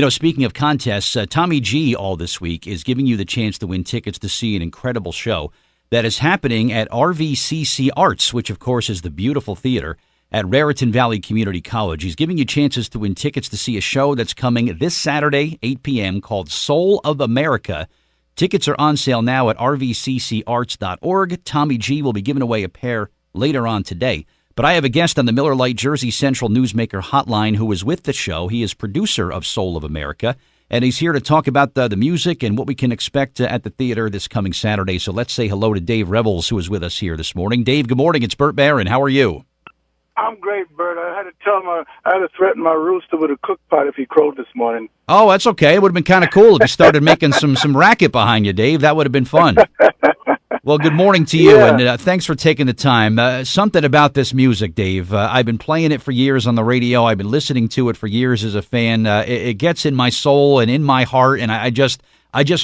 Speaking of contests, Tommy G all this week is giving you the chance to win tickets to see an incredible show that is happening at RVCC Arts, which, of course, is the beautiful theater at Raritan Valley Community College. He's giving you chances to win tickets to see a show that's coming this Saturday, 8 p.m., called Soul of America. Tickets are on sale now at rvccarts.org. Tommy G will be giving away a pair later on today. But I have a guest on the Miller Lite Jersey Central Newsmaker Hotline who is with the show. He is producer of Soul of America, and he's here to talk about the music and what we can expect at the theater this coming Saturday. So let's say hello to Dave Revels, who is with us here this morning. Dave, good morning. It's Bert Barron. How are you? I'm great, Bert. I had to threaten my rooster with a cook pot if he crowed this morning. Oh, that's okay. It would have been kind of cool if you started making some racket behind you, Dave. That would have been fun. Well, good morning to you, and thanks for taking the time. Something about this music, Dave. I've been playing it for years on the radio. I've been listening to it for years as a fan. It gets in my soul and in my heart, and I just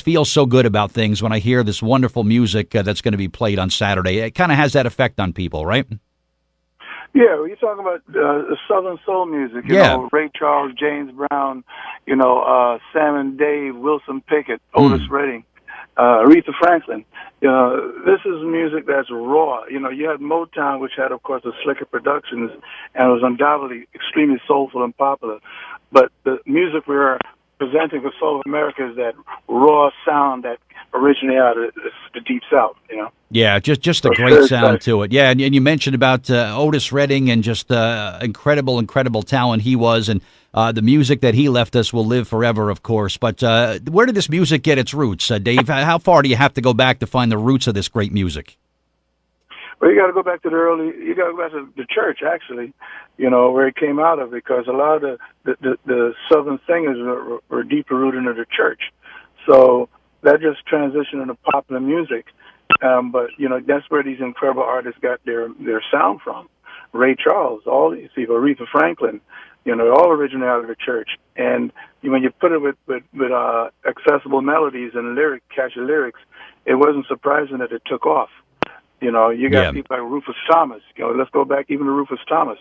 feel so good about things when I hear this wonderful music that's going to be played on Saturday. It kind of has that effect on people, right? Yeah, you're talking about Southern soul music, you know, Ray Charles, James Brown, Sam and Dave, Wilson Pickett, Otis Redding, Aretha Franklin. This is music that's raw. You had Motown, which had, of course, the slicker productions, and it was undoubtedly extremely soulful and popular. But the music we're presenting for Soul of America is that raw sound that originated out of the Deep South, Yeah, just a great sound to it. Yeah, and you mentioned about Otis Redding and just incredible talent he was, and the music that he left us will live forever, of course. But where did this music get its roots, Dave? How far do you have to go back to find the roots of this great music? Well, you got to go back to you got to go back to the church, actually, where it came out of, because a lot of the Southern singers were deeply rooted into the church. So that just transitioned into popular music. But, that's where these incredible artists got their sound from. Ray Charles, all these people, Aretha Franklin, all originate out of the church. And when you put it with accessible melodies and catchy lyrics, it wasn't surprising that it took off. You got people like Rufus Thomas. Let's go back even to Rufus Thomas.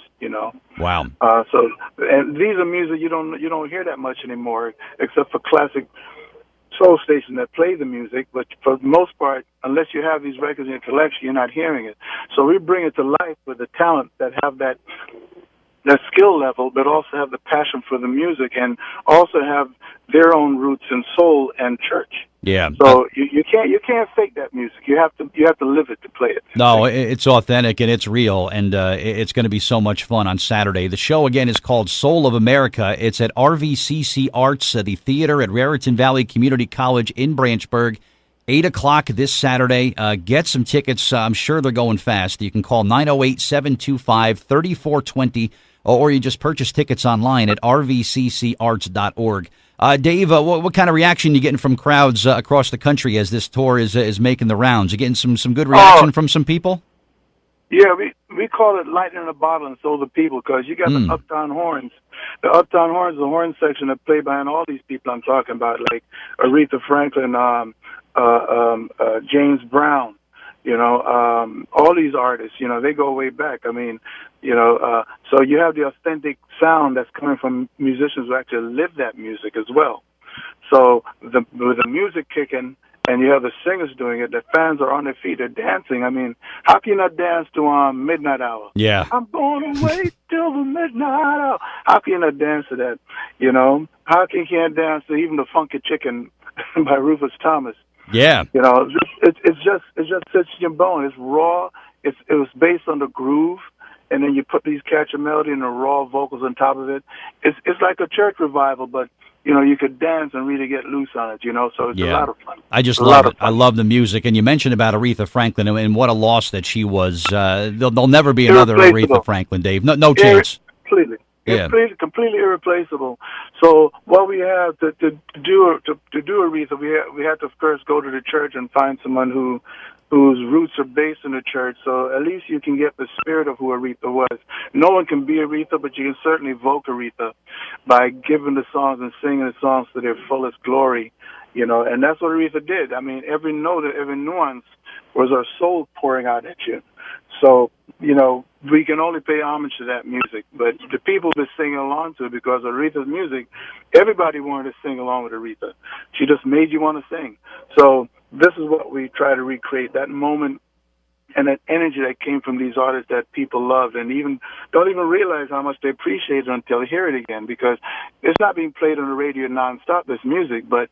Wow. And these are music you don't hear that much anymore, except for classic soul stations that play the music. But for the most part, unless you have these records in your collection, you're not hearing it. So we bring it to life with the talent that have that skill level, but also have the passion for the music, and also have their own roots in soul and church. Yeah. So you can't fake that music. You have to live it to play it. No, it's authentic and it's real, and it's going to be so much fun on Saturday. The show again is called Soul of America. It's at RVCC Arts, the theater at Raritan Valley Community College in Branchburg. 8 o'clock this Saturday. Get some tickets. I'm sure they're going fast. You can call 908-725-3420, or you just purchase tickets online at rvccarts.org. Dave, what kind of reaction are you getting from crowds across the country as this tour is making the rounds? You getting some good reaction from some people? Yeah, we call it lightning in a bottle, and so the people, because you got the Uptown Horns. The Uptown Horns, the horn section that play behind all these people I'm talking about, like Aretha Franklin, James Brown, all these artists, they go way back. I mean, so you have the authentic sound that's coming from musicians who actually live that music as well. So with the music kicking, and you have the singers doing it, the fans are on their feet, they're dancing. I mean, how can you not dance to Midnight Hour? Yeah. I'm going to wait till the midnight hour. How can you not dance to that? How can you can't dance to even the Funky Chicken by Rufus Thomas? Yeah. It's just sits in your bone. It's raw. It was based on the groove, and then you put these catchy melody and the raw vocals on top of it. It's like a church revival, but you could dance and really get loose on it. So it's a lot of fun. I just love it. I love the music, and you mentioned about Aretha Franklin, and what a loss that she was. There'll never be another Aretha Franklin, Dave. No chance. Completely. Yeah. Completely irreplaceable. So what we have to do Aretha, we had to first go to the church and find someone whose roots are based in the church. So at least you can get the spirit of who Aretha was. No one can be Aretha, but you can certainly evoke Aretha by giving the songs and singing the songs to their fullest glory. And that's what Aretha did. I mean, every note, every nuance was her soul pouring out at you. So, you know, we can only pay homage to that music. But the people were singing along to it because Aretha's music, everybody wanted to sing along with Aretha. She just made you want to sing. So this is what we try to recreate, that moment and that energy that came from these artists that people loved and even don't even realize how much they appreciate it until they hear it again, because it's not being played on the radio nonstop, this music, but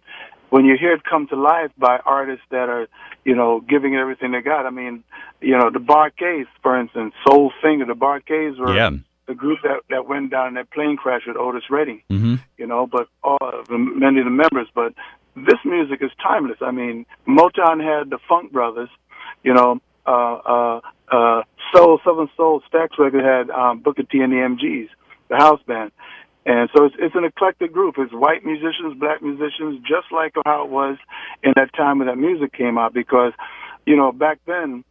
when you hear it come to life by artists that are, you know, giving it everything they got. I mean, you know, the Bar-Kays, for instance, Soul Singer, the Bar-Kays were the group that went down in that plane crash with Otis Redding, you know, but many of the members. But this music is timeless. I mean, Motown had the Funk Brothers, you know, Southern Soul, Stax record had Booker T and the MGs, the house band. And so it's an eclectic group. It's white musicians, black musicians, just like how it was in that time when that music came out. Because, you know, back then,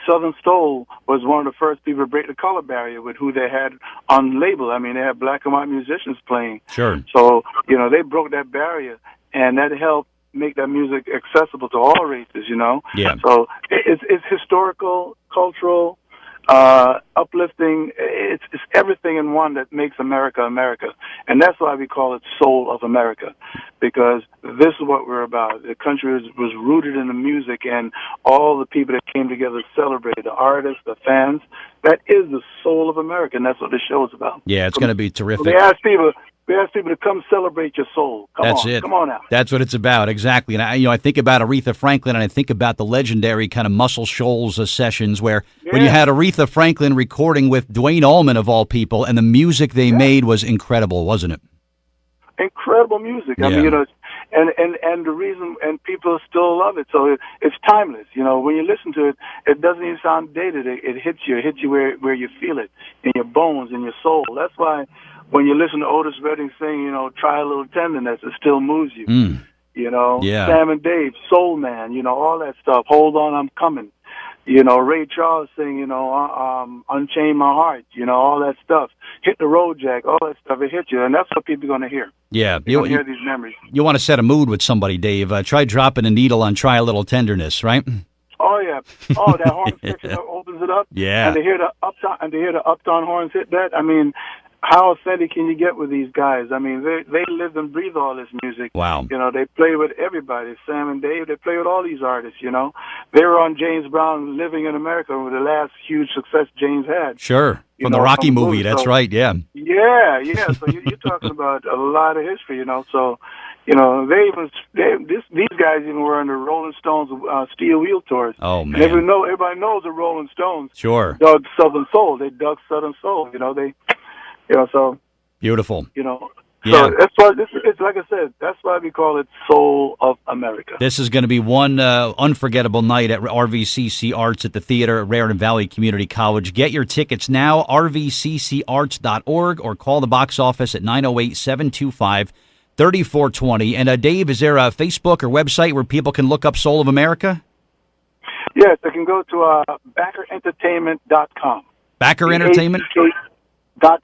Southern Soul was one of the first people to break the color barrier with who they had on the label. I mean, they had black and white musicians playing. Sure. So, you know, they broke that barrier, and that helped make that music accessible to all races, you know? Yeah. So it's historical, cultural, uplifting. It's everything in one that makes America America. And that's why we call it Soul of America, because this is what we're about. The country was rooted in the music, and all the people that came together to celebrate, the artists, the fans. That is the soul of America, and that's what this show is about. Yeah, it's going to be terrific. We ask people to come celebrate your soul. That's it. Come on out. That's what it's about, exactly. And I think about Aretha Franklin, and I think about the legendary kind of Muscle Shoals sessions where when you had Aretha Franklin recording with Duane Allman of all people, and the music they made was incredible, wasn't it? Incredible music. I mean, you know, and the reason, and people still love it. So it's timeless. You know, when you listen to it, it doesn't even sound dated. It hits you. It hits you where you feel it, in your bones, in your soul. That's why when you listen to Otis Redding sing, you know, Try a Little Tenderness, it still moves you. You know, Sam and Dave, Soul Man, you know, all that stuff. Hold On, I'm Coming. You know, Ray Charles sing, you know, Unchain My Heart, you know, all that stuff. Hit the Road Jack, all that stuff, it hits you. And that's what people are going to hear. Yeah. You hear these memories. You want to set a mood with somebody, Dave. Try dropping a needle on Try a Little Tenderness, right? Oh, yeah. Oh, that horn section opens it up. Yeah. And to hear the uptown horns hit that, I mean, how authentic can you get with these guys? I mean, they live and breathe all this music. Wow. You know, they play with everybody. Sam and Dave, they play with all these artists, you know. They were on James Brown Living in America, with the last huge success James had. Sure. From the Rocky movie, that's right, yeah. Yeah. So you're talking about a lot of history, you know. So, you know, these guys even were on the Rolling Stones Steel Wheel tours. Oh, man. And everybody knows the Rolling Stones. Sure. Dug Southern Soul. They dug Southern Soul, you know. So beautiful. You know, yeah. So that's why it's like I said. That's why we call it Soul of America. This is going to be one unforgettable night at RVCC Arts at the theater at Raritan Valley Community College. Get your tickets now, rvccarts.org, or call the box office at 908-725-3420. And Dave, is there a Facebook or website where people can look up Soul of America? Yes, they can go to backerentertainment.com. Backer Entertainment?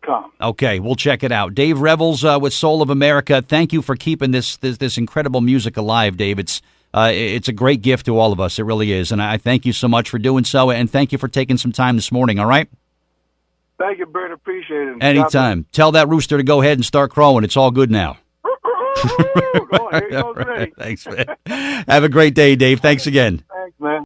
.com. Okay, we'll check it out. Dave Revels with Soul of America. Thank you for keeping this incredible music alive, Dave. It's a great gift to all of us. It really is. And I thank you so much for doing so, and thank you for taking some time this morning, all right? Thank you, Bert. Appreciate it. Anytime. Tell that rooster to go ahead and start crowing. It's all good now. Go on, here he goes, ready. Thanks, man. Have a great day, Dave. Thanks again. Thanks, man.